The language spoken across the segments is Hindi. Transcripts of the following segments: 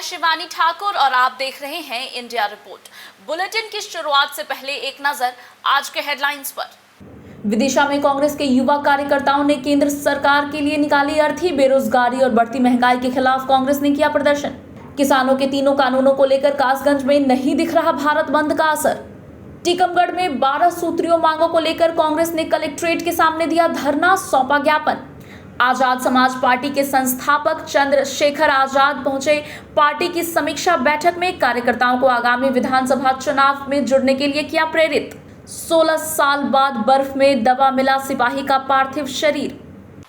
मैं शिवानी ठाकुर और आप देख रहे हैं इंडिया रिपोर्ट। बुलेटिन की शुरुआत से पहले एक नजर आज के हेडलाइंस पर। विदिशा में कांग्रेस के युवा कार्यकर्ताओं ने केंद्र सरकार के लिए निकाली अर्थी। बेरोजगारी और बढ़ती महंगाई के खिलाफ कांग्रेस ने किया प्रदर्शन। किसानों के तीनों कानूनों को लेकर कासगंज में नहीं दिख रहा भारत बंद का असर। टीकमगढ़ में 12 सूत्रीय मांगों को लेकर कांग्रेस ने कलेक्ट्रेट के सामने दिया धरना, सौंपा ज्ञापन। आजाद समाज पार्टी के संस्थापक चंद्रशेखर आजाद पहुंचे पार्टी की समीक्षा बैठक में। कार्यकर्ताओं को आगामी विधानसभा चुनाव में जुड़ने के लिए किया प्रेरित। 16 साल बाद बर्फ में दबा मिला सिपाही का पार्थिव शरीर।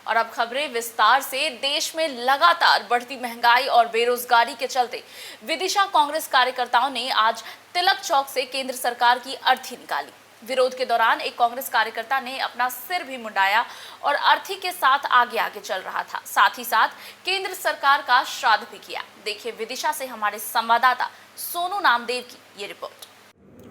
और अब खबरें विस्तार से। देश में लगातार बढ़ती महंगाई और बेरोजगारी के चलते विदिशा कांग्रेस कार्यकर्ताओं ने आज तिलक चौक से केंद्र सरकार की अर्थी निकाली। विरोध के दौरान एक कांग्रेस कार्यकर्ता ने अपना सिर भी मुंडाया और अर्थी के साथ आगे आगे चल रहा था। साथ ही साथ केंद्र सरकार का श्राद्ध भी किया। देखिए विदिशा से हमारे संवाददाता सोनू नामदेव की ये रिपोर्ट।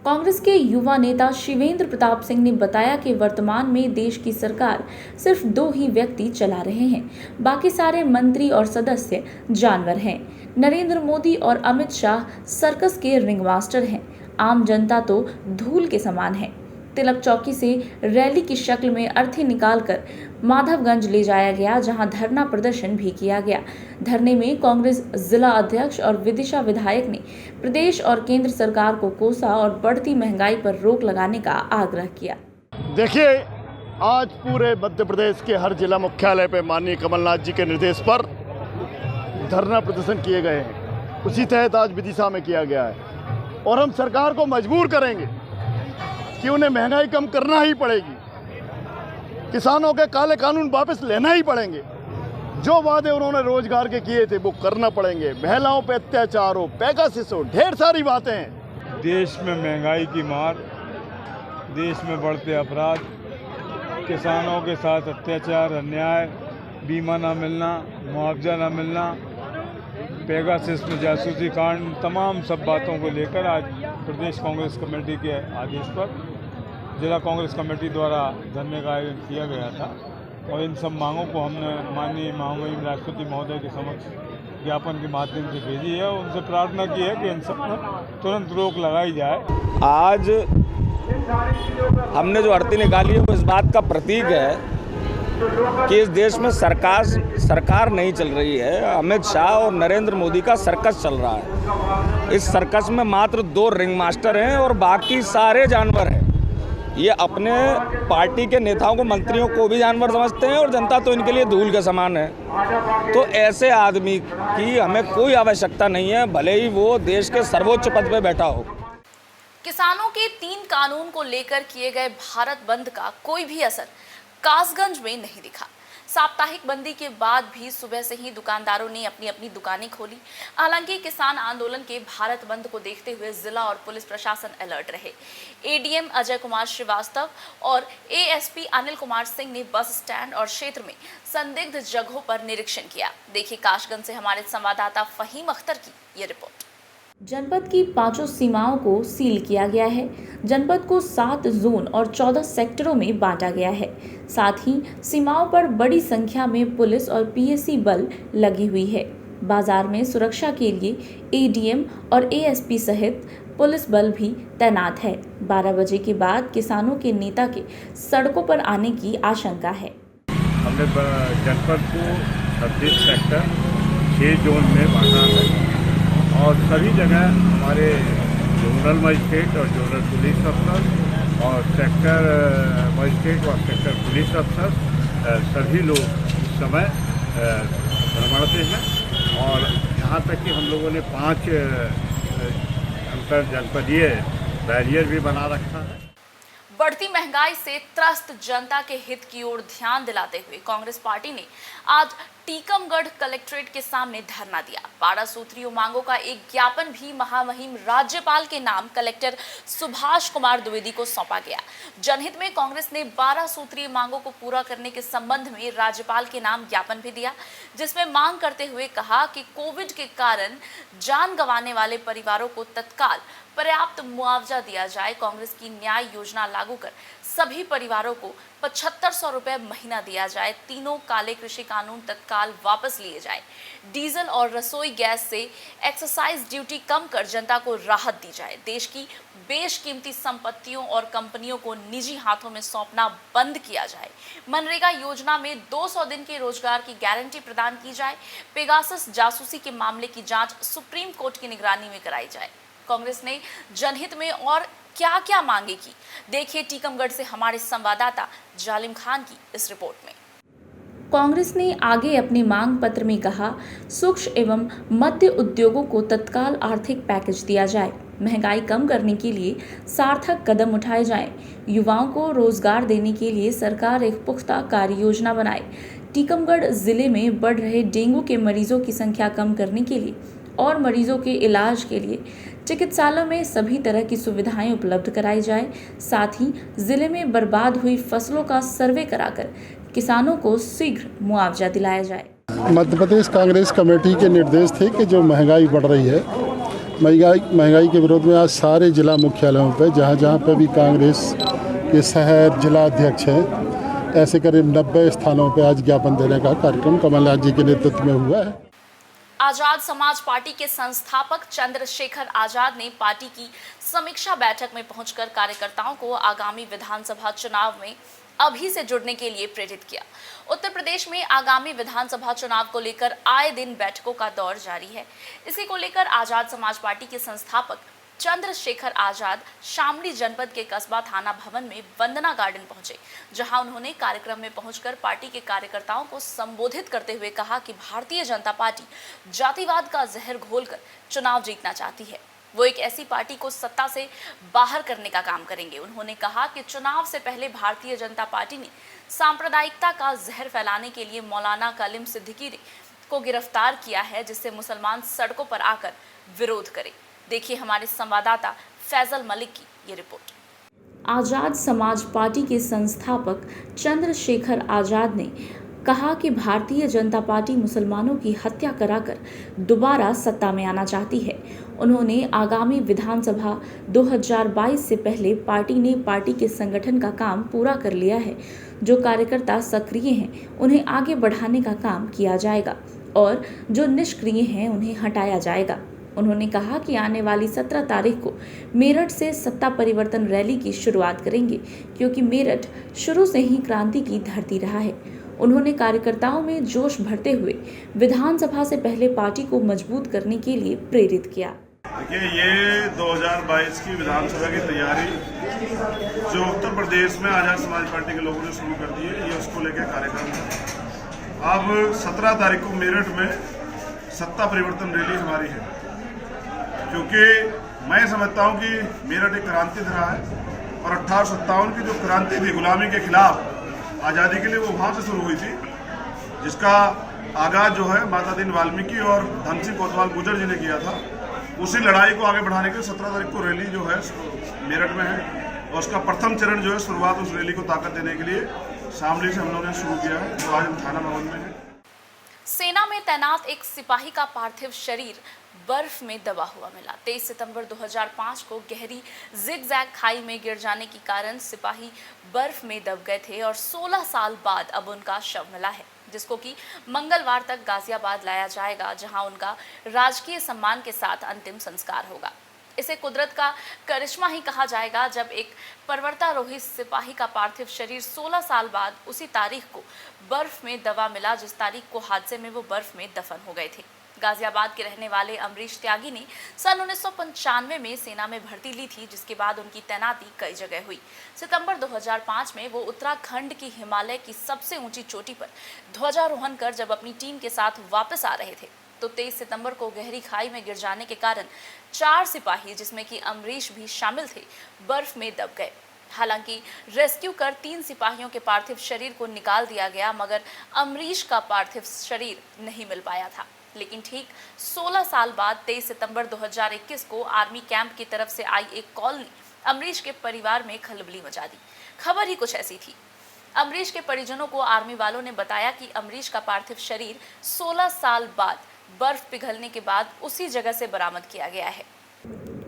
कांग्रेस के युवा नेता शिवेंद्र प्रताप सिंह ने बताया कि वर्तमान में देश की सरकार सिर्फ 2 ही व्यक्ति चला रहे हैं, बाकी सारे मंत्री और सदस्य जानवर हैं। नरेंद्र मोदी और अमित शाह सर्कस के रिंग मास्टर हैं, आम जनता तो धूल के समान है। तिलक चौकी से रैली की शक्ल में अर्थी निकालकर माधवगंज ले जाया गया, जहां धरना प्रदर्शन भी किया गया। धरने में कांग्रेस जिला अध्यक्ष और विदिशा विधायक ने प्रदेश और केंद्र सरकार को कोसा और बढ़ती महंगाई पर रोक लगाने का आग्रह किया। देखिए, आज पूरे मध्य प्रदेश के हर जिला मुख्यालय पे माननीय कमलनाथ जी के निर्देश पर धरना प्रदर्शन किए गए हैं। उसी तहत आज विदिशा में किया गया है और हम सरकार को मजबूर करेंगे कि उन्हें महंगाई कम करना ही पड़ेगी। किसानों के काले कानून वापस लेना ही पड़ेंगे। जो वादे उन्होंने रोजगार के किए थे वो करना पड़ेंगे। महिलाओं पे अत्याचार हो, पेगासिस हो, ढेर सारी बातें हैं। देश में महंगाई की मार, देश में बढ़ते अपराध, किसानों के साथ अत्याचार, अन्याय, बीमा ना मिलना, मुआवजा ना मिलना, पेगासिस में जासूसी कांड, तमाम सब बातों को लेकर आज प्रदेश कांग्रेस कमेटी के आदेश पर जिला कांग्रेस कमेटी द्वारा धरने का आयोजन किया गया था और इन सब मांगों को हमने माननीय महामहिम राष्ट्रपति महोदय के समक्ष ज्ञापन के माध्यम से भेजी है। उनसे प्रार्थना की है कि इन सब पर तुरंत रोक लगाई जाए। आज हमने जो अर्थी निकाली है वो इस बात का प्रतीक है कि इस देश में सरकार नहीं चल रही है। अमित शाह और नरेंद्र मोदी का सर्कस चल रहा है। इस सर्कस में मात्र 2 रिंग मास्टर हैं और बाकी सारे जानवर हैं। ये अपने पार्टी के नेताओं को, मंत्रियों को भी जानवर समझते हैं और जनता तो इनके लिए धूल के समान है। तो ऐसे आदमी की हमें कोई आवश्यकता नहीं है, भले ही वो देश के सर्वोच्च पद पे बैठा हो। किसानों के 3 कानून को लेकर किए गए भारत बंद का कोई भी असर कासगंज में नहीं दिखा। साप्ताहिक बंदी के बाद भी सुबह से ही दुकानदारों ने अपनी अपनी दुकानें खोली। हालांकि किसान आंदोलन के भारत बंद को देखते हुए जिला और पुलिस प्रशासन अलर्ट रहे। एडीएम अजय कुमार श्रीवास्तव और एएसपी अनिल कुमार सिंह ने बस स्टैंड और क्षेत्र में संदिग्ध जगहों पर निरीक्षण किया। देखिए कासगंज से हमारे संवाददाता फहीम अख्तर की ये रिपोर्ट। जनपद की 5 सीमाओं को सील किया गया है। जनपद को 7 जोन और 14 सेक्टरों में बांटा गया है। साथ ही सीमाओं पर बड़ी संख्या में पुलिस और पीएसी बल लगी हुई है। बाजार में सुरक्षा के लिए एडीएम और एएसपी सहित पुलिस बल भी तैनात है। 12 बजे के बाद किसानों के नेता के सड़कों पर आने की आशंका है। हमने जनपद को 36 सेक्टर 6 जोन में बांटा है और सभी जगह हमारे जोनल मजिस्ट्रेट और जोनल पुलिस अफसर और सेक्टर मजिस्ट्रेट और सेक्टर पुलिस अफसर सभी लोग इस समय भ्रमण पे हैं और यहाँ तक कि हम लोगों ने 5 अंतर जनपदीय बैरियर भी बना रखा है। बढ़ती महंगाई से त्रस्त जनता के हित की ओर ध्यान दिलाते हुए कांग्रेस पार्टी ने आज टीकमगढ़ कलेक्ट्रेट के सामने धरना दिया। 12 सूत्रीय मांगों का एक ज्ञापन भी महामहिम राज्यपाल के नाम कलेक्टर सुभाष कुमार द्विवेदी को सौंपा गया। जनहित में कांग्रेस ने 12 सूत्रीय मांगों को पूरा करने के संबंध में राज्यपाल के नाम ज्ञापन भी दिया, जिसमें मांग करते हुए कहा कि कोविड के कारण जान गंवाने वाले परिवारों को तत्काल पर्याप्त मुआवजा दिया जाए। कांग्रेस की न्याय योजना लागू कर सभी परिवारों को 7500 रुपए महीना दिया जाए। तीनों काले कृषि कानून तत्काल वापस लिए जाए। डीजल और रसोई गैस से एक्साइज ड्यूटी कम कर जनता को राहत दी जाए। देश की बेशकीमती संपत्तियों और कंपनियों को निजी हाथों में सौंपना बंद किया जाए। मनरेगा योजना में 200 दिन के रोजगार की गारंटी प्रदान की जाए। पेगासस जासूसी के मामले की जांच सुप्रीम कोर्ट की निगरानी में कराई जाए। कांग्रेस ने जनहित में और क्या क्या मांगे की, देखिए टीकमगढ़ से हमारे संवाददाता जालिम खान की इस रिपोर्ट में। कांग्रेस ने आगे अपने मांग पत्र में कहा, सूक्ष्म एवं मध्य उद्योगों को तत्काल आर्थिक पैकेज दिया जाए। महंगाई कम करने के लिए सार्थक कदम उठाए जाएं। युवाओं को रोजगार देने के लिए सरकार एक पुख्ता कार्य योजना बनाए। टीकमगढ़ जिले में बढ़ रहे डेंगू के मरीजों की संख्या कम करने के लिए और मरीजों के इलाज के लिए चिकित्सालयों में सभी तरह की सुविधाएं उपलब्ध कराई जाए। साथ ही जिले में बर्बाद हुई फसलों का सर्वे कराकर किसानों को शीघ्र मुआवजा दिलाया जाए। मध्य प्रदेश कांग्रेस कमेटी के निर्देश थे कि जो महंगाई बढ़ रही है, महंगाई के विरोध में आज सारे जिला मुख्यालयों पर जहाँ पे भी कांग्रेस के शहर जिला अध्यक्ष हैं, ऐसे करीब 90 स्थानों पर आज ज्ञापन देने का कार्यक्रम कमलनाथ जी के नेतृत्व में हुआ है। आजाद समाज पार्टी के संस्थापक चंद्रशेखर आजाद ने पार्टी की समीक्षा बैठक में पहुंचकर कार्यकर्ताओं को आगामी विधानसभा चुनाव में अभी से जुड़ने के लिए प्रेरित किया। उत्तर प्रदेश में आगामी विधानसभा चुनाव को लेकर आए दिन बैठकों का दौर जारी है। इसी को लेकर आजाद समाज पार्टी के संस्थापक चंद्रशेखर आजाद शामली जनपद के कस्बा थाना भवन में वंदना गार्डन पहुंचे, जहां उन्होंने कार्यक्रम में पहुंचकर पार्टी के कार्यकर्ताओं को संबोधित करते हुए कहा कि भारतीय जनता पार्टी जातिवाद का जहर घोलकर चुनाव जीतना चाहती है। वो एक ऐसी पार्टी को सत्ता से बाहर करने का काम करेंगे। उन्होंने कहा कि चुनाव से पहले भारतीय जनता पार्टी ने सांप्रदायिकता का जहर फैलाने के लिए मौलाना कालिम सिद्दीकी को गिरफ्तार किया है, जिससे मुसलमान सड़कों पर आकर विरोध करें। देखिए हमारे संवाददाता फैजल मलिक की ये रिपोर्ट। आजाद समाज पार्टी के संस्थापक चंद्रशेखर आजाद ने कहा कि भारतीय जनता पार्टी मुसलमानों की हत्या कराकर दोबारा सत्ता में आना चाहती है। उन्होंने आगामी विधानसभा 2022 से पहले पार्टी के संगठन का काम पूरा कर लिया है। जो कार्यकर्ता सक्रिय हैं उन्हें आगे बढ़ाने का काम किया जाएगा और जो निष्क्रिय हैं उन्हें हटाया जाएगा। उन्होंने कहा कि आने वाली 17 तारीख को मेरठ से सत्ता परिवर्तन रैली की शुरुआत करेंगे, क्योंकि मेरठ शुरू से ही क्रांति की धरती रहा है। उन्होंने कार्यकर्ताओं में जोश भरते हुए विधानसभा से पहले पार्टी को मजबूत करने के लिए प्रेरित किया। देखिए, ये 2022 की विधानसभा की तैयारी जो उत्तर प्रदेश में आजाद समाज पार्टी के लोगों ने शुरू कर दी है, ये उसको लेकर कार्यक्रम है। अब 17 तारीख को मेरठ में सत्ता परिवर्तन रैली हमारी है, क्योंकि मैं समझता हूं कि मेरठ एक क्रांति धरा है और 1857 की जो क्रांति थी गुलामी के खिलाफ आज़ादी के लिए, वो वहाँ से शुरू हुई थी, जिसका आगाज जो है माता दीन वाल्मीकि और धन सिंह कोतवाल गुर्जर जी ने किया था। उसी लड़ाई को आगे बढ़ाने के लिए 17 तारीख को रैली जो है मेरठ में है और उसका प्रथम चरण जो है शुरुआत उस रैली को ताकत देने के लिए शामली से हम लोगों ने शुरू किया है, जो आज हम थाना भवन में है। सेना में तैनात एक सिपाही का पार्थिव शरीर बर्फ में दबा हुआ मिला। 23 सितंबर 2005 को गहरी जिगजैग खाई में गिर जाने के कारण सिपाही बर्फ में दब गए थे और 16 साल बाद अब उनका शव मिला है, जिसको कि मंगलवार तक गाजियाबाद लाया जाएगा, जहां उनका राजकीय सम्मान के साथ अंतिम संस्कार होगा। इसे कुदरत का करिश्मा ही कहा जाएगा, जब एक पर्वतारोही सिपाही का पार्थिव शरीर 16 साल बाद उसी तारीख को बर्फ में दबा मिला, जिस तारीख को हादसे में वो बर्फ में दफन हो गए थे। गाजियाबाद के रहने वाले अमरीश त्यागी ने सन 1995 में सेना में भर्ती ली थी, जिसके बाद उनकी तैनाती कई जगह हुई। सितंबर 2005 में वो उत्तराखंड की हिमालय की सबसे ऊंची चोटी पर ध्वजारोहण कर जब अपनी टीम के साथ वापस आ रहे थे, तो 23 सितंबर को गहरी खाई में गिर जाने के कारण 4 सिपाही, जिसमें कि अमरीश भी शामिल थे, बर्फ में दब गए। हालांकि रेस्क्यू कर 3 सिपाहियों के पार्थिव शरीर को निकाल दिया गया, मगर अमरीश का पार्थिव शरीर नहीं मिल पाया था। लेकिन ठीक 16 साल बाद 23 सितंबर 2021 को आर्मी कैंप की तरफ से आई एक कॉल ने अमरीश के परिवार में खलबली मचा दी। खबर ही कुछ ऐसी थी। अमरीश के परिजनों को आर्मी वालों ने बताया कि अमरीश का पार्थिव शरीर 16 साल बाद बर्फ पिघलने के बाद उसी जगह से बरामद किया गया है।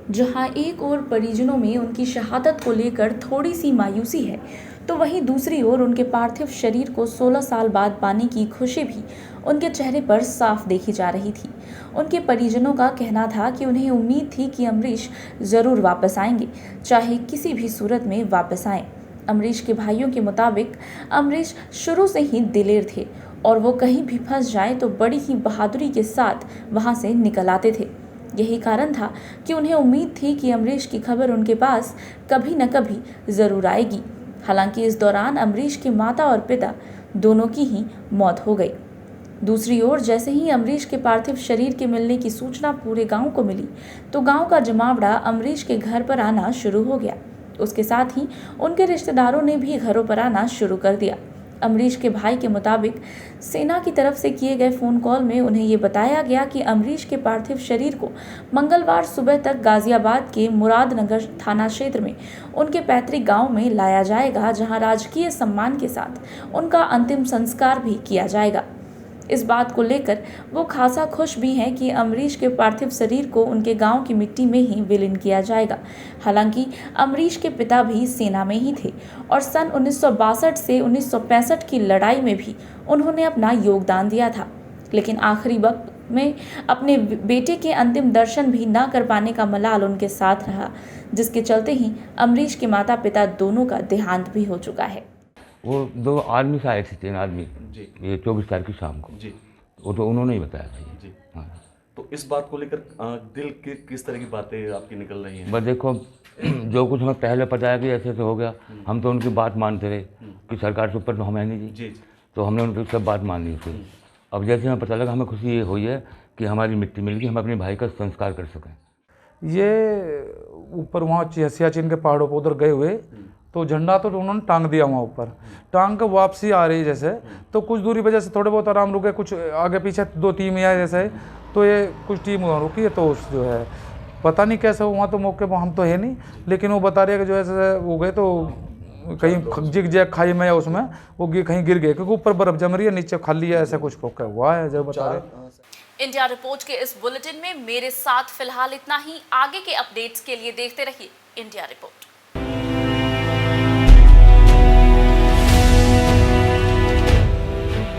जहां एक ओर परिजनों में उनकी शहादत को लेकर थोड़ी सी मायूसी है, तो वहीं दूसरी ओर उनके पार्थिव शरीर को 16 साल बाद पाने की खुशी भी उनके चेहरे पर साफ देखी जा रही थी। उनके परिजनों का कहना था कि उन्हें उम्मीद थी कि अमरीश जरूर वापस आएंगे, चाहे किसी भी सूरत में वापस आएं। अमरीश के भाइयों के मुताबिक अमरीश शुरू से ही दिलेर थे और वो कहीं भी फंस जाए तो बड़ी ही बहादुरी के साथ वहां से निकल आते थे। यही कारण था कि उन्हें उम्मीद थी कि अमरीश की खबर उनके पास कभी न कभी जरूर आएगी। हालांकि इस दौरान अमरीश के माता और पिता दोनों की ही मौत हो गई। दूसरी ओर जैसे ही अमरीश के पार्थिव शरीर के मिलने की सूचना पूरे गांव को मिली, तो गांव का जमावड़ा अमरीश के घर पर आना शुरू हो गया। उसके साथ ही उनके रिश्तेदारों ने भी घरों पर आना शुरू कर दिया। अमरीश के भाई के मुताबिक सेना की तरफ से किए गए फ़ोन कॉल में उन्हें ये बताया गया कि अमरीश के पार्थिव शरीर को मंगलवार सुबह तक गाजियाबाद के मुरादनगर थाना क्षेत्र में उनके पैतृक गांव में लाया जाएगा, जहां राजकीय सम्मान के साथ उनका अंतिम संस्कार भी किया जाएगा। इस बात को लेकर वो खासा खुश भी हैं कि अमरीश के पार्थिव शरीर को उनके गांव की मिट्टी में ही विलीन किया जाएगा। हालांकि अमरीश के पिता भी सेना में ही थे और सन 1962 से 1965 की लड़ाई में भी उन्होंने अपना योगदान दिया था, लेकिन आखिरी वक्त में अपने बेटे के अंतिम दर्शन भी न कर पाने का मलाल उनके साथ रहा, जिसके चलते ही अमरीश के माता पिता दोनों का देहांत भी हो चुका है। वो 2 आदमी से आए थे, 3 आदमी जी ये 24 तारीख की शाम को। जी वो तो उन्होंने ही बताया था ये। जी। हाँ, तो इस बात को लेकर दिल की किस तरह की बातें आपकी निकल रही हैं? बस देखो जो कुछ हमें पहले पता है कि ऐसे ऐसे हो गया, हम तो उनकी बात मानते रहे कि सरकार से ऊपर तो हम है नहीं जी, जी तो हमने उनकी सब बात मान ली थी। अब जैसे हमें पता लगा, हमें खुशी ये हुई है कि हमारी मिट्टी मिल गई, हम अपने भाई का संस्कार कर सकें। ये ऊपर वहाँ सियाचिन के पहाड़ों पर उधर गए हुए तो झंडा तो उन्होंने टांग दिया वहाँ ऊपर, टांग कर वापसी आ रही जैसे, तो कुछ दूरी पर जैसे थोड़े बहुत आराम रुके, कुछ आगे पीछे 2 टीम आए जैसे, तो ये कुछ टीम वहाँ रुकी है, तो जो है पता नहीं कैसे वहाँ तो मौके पर हम तो है नहीं, लेकिन वो बता रहे हैं कि जो ऐसे हो गए तो कहीं जिग जैग खाई में या उसमें वो कहीं गिर गए, क्योंकि ऊपर बर्फ जम रही है, नीचे खाली है, ऐसा कुछ हुआ है जब बता रहे। इंडिया रिपोर्ट के इस बुलेटिन में मेरे साथ फिलहाल इतना ही। आगे के अपडेट्स के लिए देखते रहिए इंडिया रिपोर्ट।